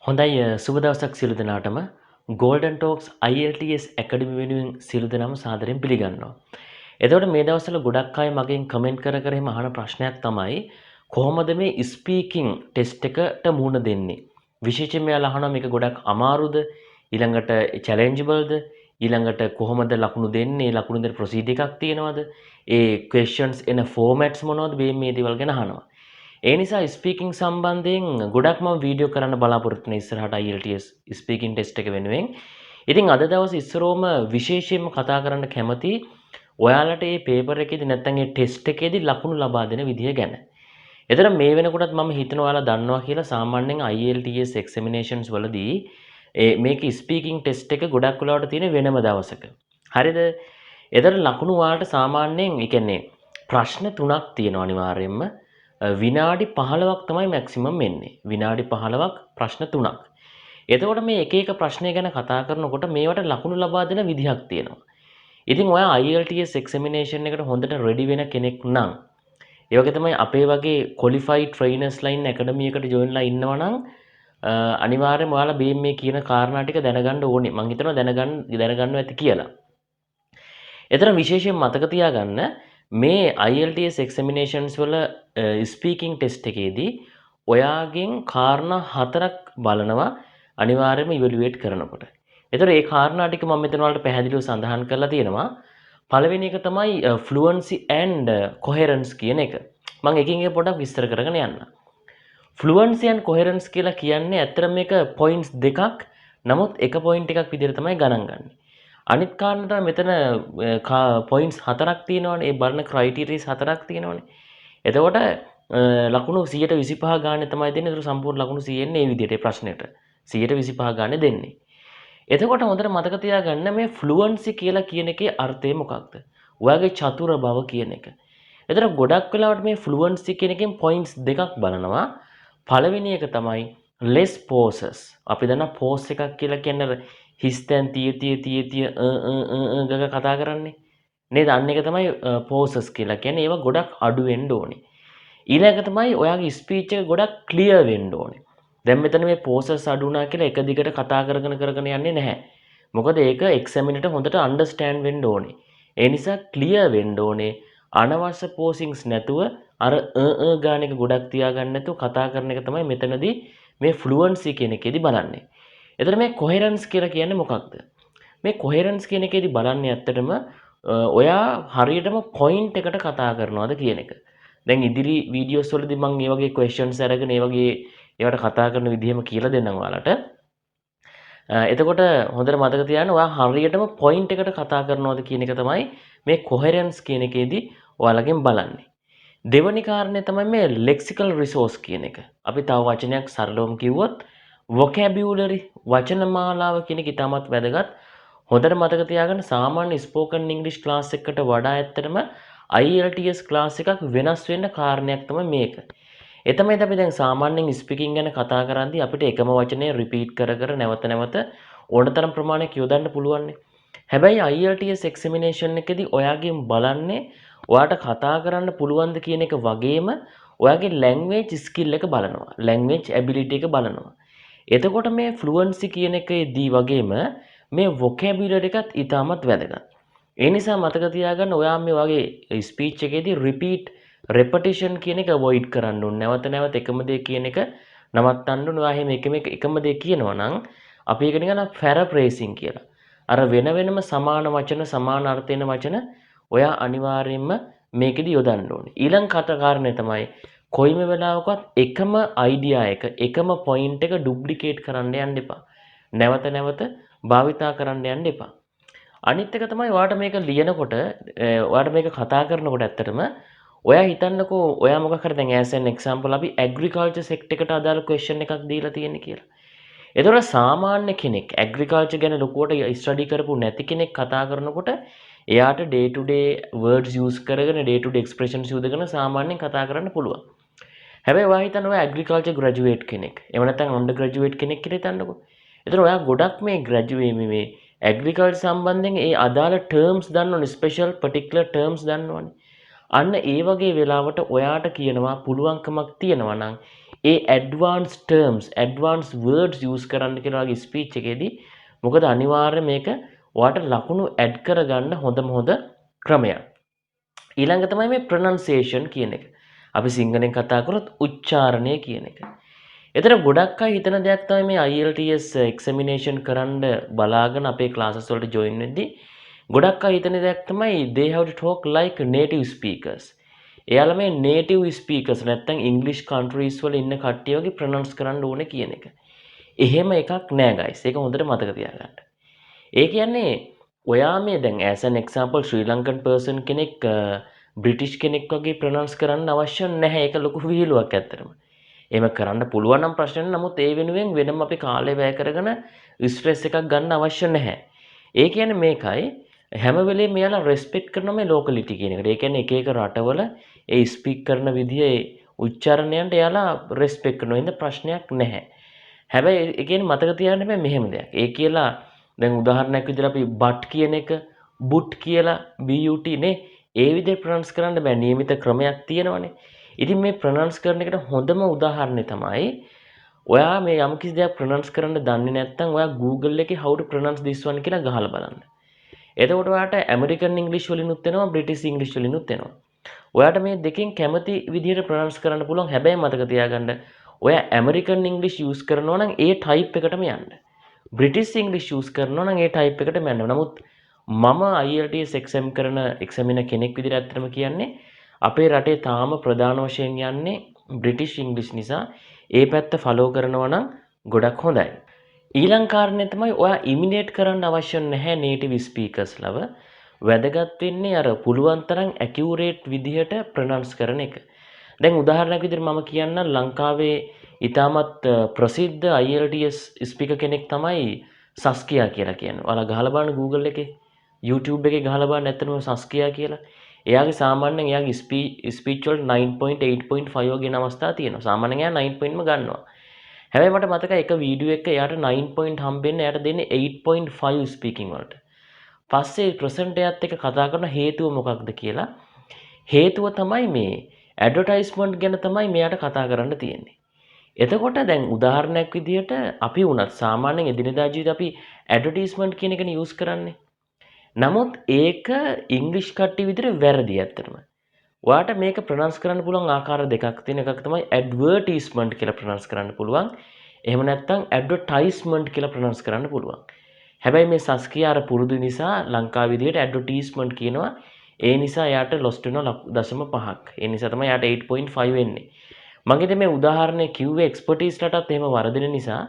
හොඳයි සුබ දවසක් සියලු දෙනාටම Golden Talks IELTS Academy වෙනුවෙන් සියලු දෙනාම සාදරයෙන් පිළිගන්නවා. එතකොට මේ දවස්වල ගොඩක් අය මගෙන් කමෙන්ට් කර කර එහෙම අහන ප්‍රශ්නයක් තමයි කොහොමද මේ ස්පීකින් ටෙස්ට් එකට මුහුණ දෙන්නේ? විශේෂයෙන් මෙයාලා අහනවා මේක ගොඩක් අමාරුද? ඊළඟට චැලෙන්ජබල්ද? ඊළඟට කොහොමද ලකුණු දෙන්නේ? ලකුණු දෙන්න ප්‍රොසීඩ් එකක් තියෙනවද? ඒ questions එන formats මොනවද? මේ දේවල් ගැන අහනවා. ඒ නිසා ස්පීකින් සම්බන්ධයෙන් ගොඩක් මම වීඩියෝ කරන්න බලාපොරොත්තු වෙන ඉස්සරහට IELTS ස්පීකින් ටෙස්ට් එක වෙනුවෙන්. ඉතින් අද දවසේ ඉස්සරෝම විශේෂයෙන්ම කතා කරන්න කැමති ඔයාලට මේ පේපර් එකේදී නැත්නම් මේ ටෙස්ට් එකේදී ලකුණු ලබා දෙන විදිය ගැන. එතන මේ වෙනකොටත් මම හිතනවා ඔයාලා දන්නවා කියලා සාමාන්‍යයෙන් IELTS examinations වලදී මේක ස්පීකින් ටෙස්ට් එක ගොඩක් වෙලාවට තියෙන වෙනම දවසක. හරිද? එතන ලකුණු ඔයාලට සාමාන්‍යයෙන් ඒ කියන්නේ ප්‍රශ්න 3ක් තියෙනවා අනිවාර්යයෙන්ම. විනාඩි 15ක් තමයි මැක්සිමම් එන්නේ. විනාඩි 15ක් ප්‍රශ්න 3ක්. එතකොට මේ එක එක ප්‍රශ්නය ගැන කතා කරනකොට මේවට ලකුණු ලබා දෙන විදිහක් තියෙනවා. ඉතින් ඔයා IELTS examination එකට හොඳට ready වෙන කෙනෙක් නම් ඒ වගේ තමයි අපේ වගේ qualified trainers line academy එකට join ලා ඉන්නවා නම් අනිවාර්යයෙන්ම ඔයාලා මේ කියන කාරණා ටික දැනගන්න ඕනේ. මම හිතනවා දැනගන්න ඇති කියලා. එතන විශේෂයෙන් මතක තියාගන්න මේ IELTS examinations වල ස්පීකින් ටෙස්ට් එකේදී ඔයාගෙන් කාරණා 4ක් බලනවා අනිවාර්යයෙන්ම ඉවැලුවේට් කරනකොට. ඒතර ඒ කාරණා ටික මම මෙතන වලට පැහැදිලිව සඳහන් කරලා තියෙනවා. පළවෙනි එක තමයි fluency and coherence කියන එක. මම එකින් එක පොඩ්ඩක් විස්තර කරගෙන යන්න. fluency and coherence කියලා කියන්නේ ඇත්තටම මේක points දෙකක්. නමුත් එක point එකක් විදිහට තමයි ගණන් ගන්න. අනිත් කාරණා තමයි මෙතන points 4ක් තියෙනවනේ. ඒ බලන criteria 4ක් තියෙනවනේ. එතකොට ලකුණු 125 ගානේ තමයි දෙන්නේ. ඒක සම්පූර්ණ ලකුණු 100 එන්නේ මේ විදිහට ඒ ප්‍රශ්නෙට. 125 ගානේ දෙන්නේ. එතකොට හොඳට මතක තියාගන්න මේ fluency කියලා කියන එකේ අර්ථය මොකක්ද? ඔයාගේ චතුර බව කියන එක. එතන ගොඩක් වෙලාවට මේ fluency කියන එකෙන් points දෙකක් බලනවා. පළවෙනි එක තමයි less pauses. අපි දන්නා pause එකක් කියලා කියන්නේ හිස්තැන් තිය ගග කතා කරන්නේ. නේද? අන්න එක තමයි pauses කියලා කියන්නේ. ඒවා ගොඩක් අඩු වෙන්න ඕනේ. ඊළඟ තමයි ඔයාගේ ස්පීච් එක ගොඩක් ක්ලියර් වෙන්න ඕනේ. දැන් මෙතන මේ pauses අඩු වුණා කියලා එක දිගට කතා කරගෙන යන්නේ නැහැ. මොකද ඒක එක්සැමිනර්ට හොඳට අන්ඩර්ස්ටෑන්ඩ් වෙන්න ඕනේ. ඒ නිසා ක්ලියර් වෙන්න ඕනේ. අනවශ්‍ය pausings නැතුව අර ගාන එක ගොඩක් තියාගන්න නැතුව කතා කරන එක තමයි මෙතනදී මේ fluency කියන එකේදී බලන්නේ. එතන මේ coherence කියලා කියන්නේ මොකක්ද? මේ coherence කියන එකේදී බලන්නේ ඇත්තටම ඔයා හරියටම point එකට කතා කරනවද කියන එක. දැන් ඉදිරි වීඩියෝස් වලදී මම මේ වගේ questions අරගෙන ඒ වගේ ඒවට කතා කරන විදිහම කියලා දෙන්නම් ඔයාලට. එතකොට හොඳට මතක තියාගන්න ඔයා හරියටම point එකට කතා කරනවද කියන එක තමයි මේ coherence කියන එකේදී ඔයාලගෙන් බලන්නේ. දෙවැනි කාරණේ තමයි මේ lexical resource කියන එක. අපි තව වචනයක් සරලවම කිව්වොත් vocabulary වචනමාලාව කියන එක ඉතාමත් වැදගත්. හොඳට මතක තියාගන්න සාමාන්‍ය spoken English class එකකට වඩා ඇත්තටම IELTS class එකක් වෙනස් වෙන්න කාරණයක් තමයි මේක. ඒ තමයි අපි දැන් සාමාන්‍යයෙන් ස්පීකින් ගැන කතා කරද්දී අපිට එකම වචනේ රිපීට් කර නැවත ඕනතරම් ප්‍රමාණයක් යොදන්න පුළුවන්. හැබැයි IELTS examination එකේදී ඔයාගෙන් බලන්නේ ඔයාට කතා කරන්න පුළුවන්ද කියන එක වගේම ඔයාගේ language skill එක බලනවා. language ability එක බලනවා. එතකොට මේ fluency කියන එකේදී වගේම මේ vocabulary එකත් ඉතාමත් වැදගත්. ඒ නිසා මතක තියාගන්න ඔයා මේ වගේ ස්පීච් එකේදී repetition කියන එක avoid කරන්න ඕනේ. නැවත එකම දේ කියන එක නවත්තන්න ඕනේ. ඔයා එහෙම එකම දේ කියනවා නම් අපි ඒක නිකන් paraphrasing කියලා. අර වෙනම සමාන වචන සමාන අර්ථ වෙන වචන ඔයා අනිවාර්යයෙන්ම මේකෙදි යොදන්න ඕනේ. ඊළඟ කාරණේ තමයි කොයිම වෙලාවකවත් එකම idea එක එකම point එක duplicate කරන්න යන්න එපා. නැවත භාවිතා කරන්න යන්න එපා. අනිත් එක තමයි ඔයාට මේක ලියනකොට ඔයාට මේක කතා කරනකොට ඇත්තටම ඔයා හිතන්නකෝ ඔයා මොකක් හරි දැන් as an example අපි agriculture sector එකට අදාළ question එකක් දීලා තියෙන්නේ කියලා. ඒතකොට සාමාන්‍ය කෙනෙක් agriculture ගැන ලොකුවට study කරපු නැති කෙනෙක් කතා කරනකොට එයාට day to day words use කරගෙන day to day expressions use කරගෙන සාමාන්‍යයෙන් කතා කරන්න පුළුවන්. හැබැයි ඔයා හිතන්න ඔයා agriculture graduate කෙනෙක්. එහෙම නැත්නම් undergraduate කෙනෙක් කියලා හිතන්නකෝ. ඒතකොට ඔයා ගොඩක් මේ graduate මේ agriculture සම්බන්ධයෙන් ඒ අදාළ terms දන්නවනේ special particular terms දන්නවනේ. අන්න ඒ වගේ වෙලාවට ඔයාට කියනවා පුළුවන්කමක් තියෙනවා නම් ඒ advance terms advance words use කරන්න කියලා වගේ ස්පීච් එකේදී මොකද අනිවාර්යයෙන් මේක ඔයාට ලකුණු ඇඩ් කරගන්න හොඳම හොඳ ක්‍රමයක්. ඊළඟ තමයි මේ ප්‍රොනන්සියේෂන් කියන එක. අපි සිංහලෙන් කතා කරොත් උච්චාරණය කියන එක. එතන ගොඩක් අය හිතන දෙයක් තමයි මේ IELTS එක්සැමිනේෂන් කරන්න බලාගෙන අපේ ක්ලාසස් වලට ජොයින් වෙද්දී ගොඩක් අය හිතන දෙයක් තමයි they have to talk like native speakers. එයාලා මේ native speakers නැත්තම් English countries වල ඉන්න කට්ටිය වගේ pronounce කරන්න ඕනේ කියන එක. එහෙම එකක් නෑ guys. ඒක හොඳට මතක තියාගන්න. ඒ කියන්නේ ඔයා මේ දැන් as an example Sri Lankan person කෙනෙක් බ්‍රිටිෂ් කෙනෙක් වගේ ප්‍රොනවුන්ස් කරන්න අවශ්‍ය නැහැ. ඒක ලොකු විහිළුවක් ඇත්තටම. එහෙම කරන්න පුළුවන් නම් ප්‍රශ්න නැහැ. නමුත් ඒ වෙනුවෙන් වෙනම අපි කාලය වැය කරගෙන ස්ට්‍රෙස් එකක් ගන්න අවශ්‍ය නැහැ. ඒ කියන්නේ මේකයි හැම වෙලේම මෙයාලා රෙස්පෙක්ට් කරන මේ ලෝකලිටි කියන එකට. ඒ කියන්නේ එක එක රටවල ඒ ස්පීක් කරන විදිය ඒ උච්චාරණයන්ට එයාලා රෙස්පෙක්ට් කරනවා. ඉතින් ප්‍රශ්නයක් නැහැ. හැබැයි ඒ කියන්නේ මතක තියාගන්න බෑ මෙහෙම දෙයක්. ඒ කියලා දැන් උදාහරණයක් විදිහට අපි බට් කියන එක බුට් කියලා BUT නේ ඒ විදිහට ප්‍රොනවුන්ස් කරන්න බෑ. නියමිත ක්‍රමයක් තියෙනවනේ. ඉතින් මේ ප්‍රොනවුන්ස් කරන එකට හොඳම උදාහරණය තමයි ඔයා මේ යම්කිසි දෙයක් ප්‍රොනවුන්ස් කරන්න දන්නේ නැත්නම් ඔයා Google එකේ how to pronounce this one කියලා ගහලා බලන්න. එතකොට ඔයාට ඇමරිකන් ඉංග්‍රීසි වලිනුත් එනවා බ්‍රිටිෂ් ඉංග්‍රීසි වලිනුත් එනවා. ඔයාට මේ දෙකෙන් කැමති විදිහට ප්‍රොනවුන්ස් කරන්න පුළුවන්. හැබැයි මතක තියාගන්න ඔයා ඇමරිකන් ඉංග්‍රීසි යූස් කරනවා නම් ඒ ටයිප් එකටම යන්න. බ්‍රිටිෂ් ඉංග්‍රීසි යූස් කරනවා නම් ඒ ටයිප් එකටම යන්න. නමුත් මම IELTS එක්සෑම් කරන එක්සැමිනර් කෙනෙක් විදිහට ඇත්තටම කියන්නේ අපේ රටේ තාම ප්‍රධාන වශයෙන් යන්නේ බ්‍රිටිෂ් ඉංග්‍රීසි නිසා ඒ පැත්ත ෆලෝ කරනවා නම් ගොඩක් හොඳයි. ඊළඟ කාරණේ තමයි ඔයා ඉමිටේට් කරන්න අවශ්‍ය නැහැ නේටිව් ස්පීකර්ස් ලව. වැදගත් වෙන්නේ අර පුළුවන් තරම් ඇකියුරේට් විදිහට ප්‍රොනවුන්ස් කරන එක. දැන් උදාහරණයක් විදිහට මම කියන්නම් ලංකාවේ ඉතාමත් ප්‍රසිද්ධ IELTS ස්පීකර් කෙනෙක් තමයි සස්කියා කියලා කියන්නේ. ඔයාලා ගහලා බලන්න Google එකේ YouTube එකේ ගහලා බලන්න ඇත්තටම සස්කියා කියලා. එයාගේ සාමාන්‍යයෙන් එයාගේ ස්පීච් වල 9.8.5 වගේ අවස්ථා තියෙනවා. සාමාන්‍යයෙන් එයා 9 point ම ගන්නවා. හැබැයි මට මතකයි එක වීඩියෝ එකක එයාට 9 point හම්බෙන්න එයාට දෙන්නේ 8.5 ස්පීකින් වලට. පස්සේ ප්‍රසන්ට් එයාත් එක්ක කතා කරන හේතුව මොකක්ද කියලා. හේතුව තමයි මේ ඇඩ්වර්ටයිස්මන්ට් ගැන තමයි මෙයාට කතා කරන්න තියෙන්නේ. එතකොට දැන් උදාහරණයක් විදිහට අපි වුණත් සාමාන්‍යයෙන් එදිනෙදා ජීවිතේ අපි ඇඩ්වර්ටයිස්මන්ට් කියන එකනේ යූස් කරන්නේ. නමුත් ඒක ඉංග්‍රීසි කට්ටිය විදිහට වැරදි ඇත්තටම. ඔයාට මේක ප්‍රොනවුන්ස් කරන්න පුළුවන් ආකාර දෙකක් තියෙන. එකක් තමයි ඇඩ්වර්ටයිස්මන්ට් කියලා ප්‍රොනවුන්ස් කරන්න පුළුවන්. එහෙම නැත්නම් ඇඩ්වර්ටයිස්මන්ට් කියලා ප්‍රොනවුන්ස් කරන්න පුළුවන්. හැබැයි මේ සස්කියා අර පුරුදු නිසා ලංකාව විදිහට ඇඩ්වර්ටයිස්මන්ට් කියනවා. ඒ නිසා එයාට ලොස්ට් වෙනවා 0.5ක්. ඒ නිසා තමයි එයාට 8.5 වෙන්නේ. මම ඉතින් මේ උදාහරණය කිව්වේ එක්ස්පර්ටිස්ලටත් එහෙම වරදින නිසා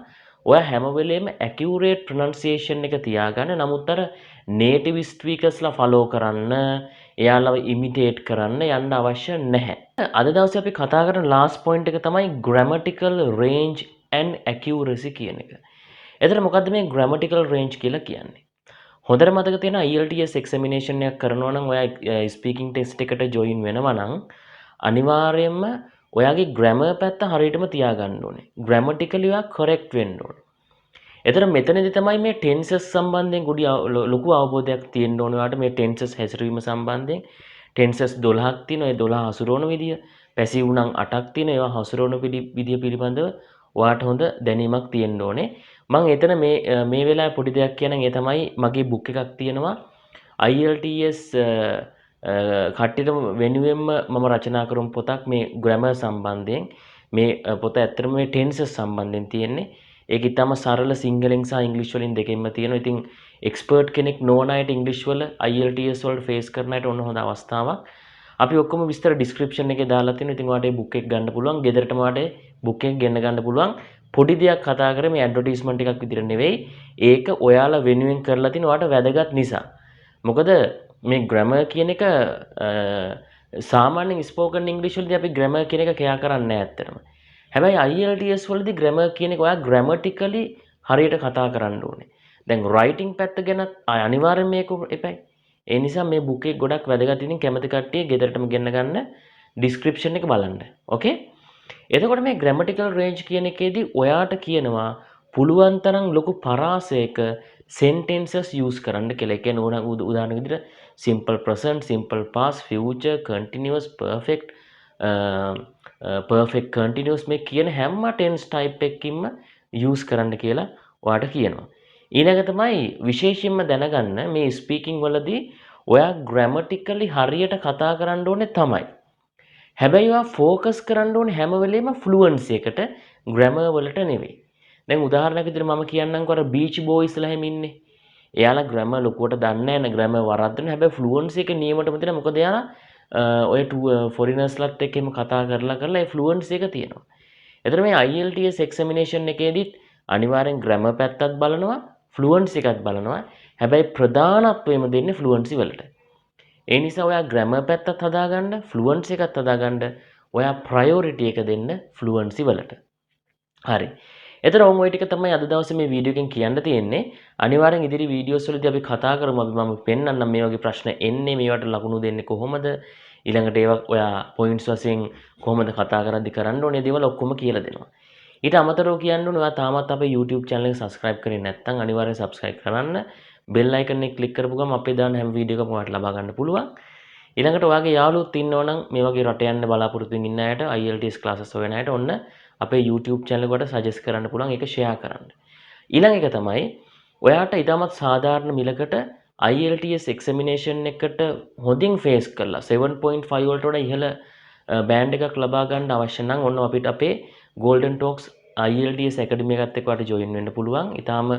ඔයා හැම වෙලේම ඇකියුරේට් ප්‍රොනන්සියේෂන් එක තියාගන්න. නමුත් අර නේටිව් ස්පීකර්ස්ලා ෆලෝ කරන්න, එයාලව ඉමිටේට් කරන්න යන්න අවශ්‍ය නැහැ. අද දවසේ අපි කතා කරන ලාස්ට් පොයින්ට් එක තමයි grammatical range and accuracy කියන එක. එතන මොකද්ද මේ grammatical range කියලා කියන්නේ? හොඳට මතක තියෙන IELTS එක්සැමිනේෂන් එකක් කරනවා නම් ඔයා ස්පීකින් ටෙස්ට් එකට ජොයින් වෙනවා නම් අනිවාර්යයෙන්ම ඔයාගේ ග්‍රැමර් පැත්ත හරියටම තියාගන්න ඕනේ. ග්‍රැමටිකලි ඔයා කොරෙක්ට් වෙන්න ඕනේ. එතන මෙතනදී තමයි මේ ටෙන්සස් සම්බන්ධයෙන් ලොකු අවබෝධයක් තියෙන්න ඕනේ. ඔයාට මේ ටෙන්සස් හැසිරීම සම්බන්ධයෙන් ටෙන්සස් 12ක් තියෙනවා. ඒ 12 හසුරවන විදිය, පැසිව් නම් 8ක් තියෙනවා. ඒවා හසුරවන විදිය පිළිබඳව ඔයාට හොඳ දැනීමක් තියෙන්න ඕනේ. මම එතන මේ වෙලාවේ පොඩි දෙයක් කියනනම් ඒ තමයි මගේ බුක් එකක් තියෙනවා IELTS කට්ටියට වෙනුවෙන්ම මම රචනා කරපු පොතක් මේ ග්‍රැමර් සම්බන්ධයෙන්. මේ පොත ඇත්තටම මේ ටෙන්සස් සම්බන්ධයෙන් තියෙන්නේ. ඒක ඊටම සරල සිංහලෙන් සහ ඉංග්‍රීසි වලින් දෙකෙන්ම තියෙනවා. ඉතින් එක්ස්පර්ට් කෙනෙක් නොවන අයට ඉංග්‍රීසි වල IELTS වල ෆේස් කරන අයට ඔන්න හොඳ අවස්ථාවක්. අපි ඔක්කොම විස්තර ඩිස්ක්‍රිප්ෂන් එකේ දාලා තියෙනවා. ඉතින් ඔයාලට බුක් එක ගන්න පුළුවන්. ගෙදරටම ඔයාලට බුක් එක ගෙන්න ගන්න පුළුවන්. පොඩි දෙයක් කතා කරේ මේ ඇඩ්වර්ටයිස්මන්ට් එකක් විදිහට නෙවෙයි. ඒක ඔයාලා වෙනුවෙන් කරලා තියෙන ඔයාලට වැදගත් නිසා. මොකද මේ ග්‍රැමර් කියන එක සාමාන්‍යයෙන් ස්පෝකන් ඉංග්‍රීසි වලදී අපි ග්‍රැමර් කියන එක කෑ කරන්නේ නැහැ ඇත්තටම. හැබැයි IELTS වලදී ග්‍රැමර් කියන එක ඔයා ග්‍රැමටිකලි හරියට කතා කරන්න ඕනේ. දැන් රයිටින් පැත්ත ගැන අනිවාර්යෙන් මේක එපයි. ඒ නිසා මේ බුක් එක ගොඩක් වැදගත්. ඉතින් කැමති කට්ටිය ගෙදරටම ගෙන්න ගන්න ඩිස්ක්‍රිප්ෂන් එක බලන්න. ඕකේ? එතකොට මේ ග්‍රැමටිකල් රේන්ජ් කියන එකේදී ඔයාට කියනවා පුළුවන් තරම් ලොකු පරාසයක sentences use කරන්න කියලා. ඒ කියන්නේ උදාහරණ විදිහට simple present, simple past, future, continuous, perfect, perfect continuous මේ කියන හැම tense type එකකින්ම use කරන්න කියලා ඔයාට කියනවා. ඊළඟ තමයි විශේෂයෙන්ම දැනගන්න මේ speaking වලදී ඔයා grammatically හරියට කතා කරන්න ඕනේ තමයි. හැබැයි ඔයා focus කරන්න ඕනේ හැම වෙලෙම fluency එකට grammar වලට නෙවෙයි. දැන් උදාහරණයක් විදිහට මම කියන්නම්කෝ අර beach boys ලා හැම ඉන්නේ. එයාලා grammar ලොකුවට දන්නේ නැහැ නේ grammar වරද්දන. හැබැයි fluency එක නියමටම තියෙනවා. මොකද එයාලා ඔය foreigners ලත් එක්ක එහෙම කතා කරලා ඒ fluency එක තියෙනවා. එතන මේ IELTS examination එකේදීත් අනිවාර්යෙන් grammar පැත්තත් බලනවා, fluency එකත් බලනවා. හැබැයි ප්‍රධානත්වයම දෙන්නේ fluency වලට. ඒ නිසා ඔයා grammar පැත්තත් හදාගන්න, fluency එකත් හදාගන්න, ඔයා priority එක දෙන්න fluency වලට. හරි. එතන ඔය ටික තමයි අද දවසේ මේ වීඩියෝ එකෙන් කියන්න තියෙන්නේ. අනිවාර්යෙන් ඉදිරි වීඩියෝස් වලදී අපි කතා කරමු. මම පෙන්නන්නම් මේ වගේ ප්‍රශ්න එන්නේ, මේවට ලකුණු දෙන්නේ කොහොමද? ඊළඟට ඒවා ඔයා points වශයෙන් කොහොමද කතා කරද්දි කරන්න ඕනේ දේවල් ඔක්කොම කියලා දෙනවා. ඊට අමතරව කියන්න ඕනේ ඔයා තාමත් අපේ YouTube channel එක subscribe කරේ නැත්නම් අනිවාර්යෙන් subscribe කරන්න. bell icon එක click කරපු ගමන් අපේ දාන හැම වීඩියෝ එකක්ම ඔයාලට ලබා ගන්න පුළුවන්. ඊළඟට ඔයාගේ යාළුවොත් ඉන්නවනම් මේ වගේ රට යන්න බලාපොරොත්තු වෙන ඉන්න අයට IELTS classes හොයන අයට ඔන්න අපේ YouTube channel එකට suggest කරන්න පුළුවන්, ඒක share කරන්න. ඊළඟ එක තමයි ඔයාට ඉතාමත් සාධාරණ මිලකට IELTS examination එකට හොඳින් face කරලා 7.5 වලට වඩා ඉහළ බෑන්ඩ් එකක් ලබා ගන්න අවශ්‍ය නම් ඔන්න අපිට අපේ Golden Talks IELTS Academy එකත් එක්ක ඔයාට join වෙන්න පුළුවන්. ඊටාම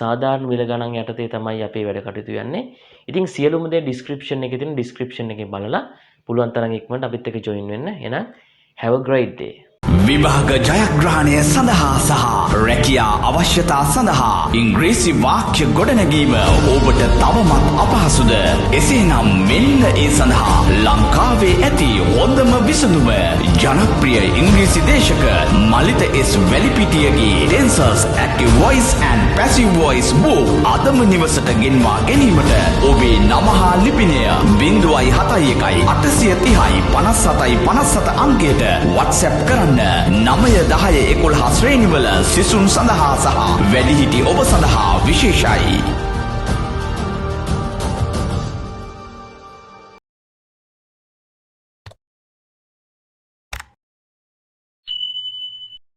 සාධාරණ මිල ගණන් යටතේ තමයි අපේ වැඩ කටයුතු යන්නේ. ඉතින් සියලුම දේ description එකේ තියෙන description එකේ බලලා පුළුවන් තරම් ඉක්මනට අපිත් එක්ක join වෙන්න. එහෙනම් have a great day. විභාග ජයග්‍රහණය සඳහා සහ රැකියා අවශ්‍යතා සඳහා ඉංග්‍රීසි වාක්‍ය ගොඩනැගීම ඔබට තවමත් අපහසුද? එසේනම් මෙන්න ඒ සඳහා ලංකාවේ ඇති හොඳම විසඳුම ජනප්‍රිය ඉංග්‍රීසි දේශක මලිත S වැලිපිටියගේ Tenses Active Voice and Passive Voice book අදම නිවසට ගෙන්වා ගැනීමට ඔබේ නම හා ලිපිනය 071 830 5757 අංකයට WhatsApp කරන්න. 9-10-11 ශ්‍රේණිවල සිසුන් සඳහා සහ වැඩිහිටි ඔබ සඳහා විශේෂයි.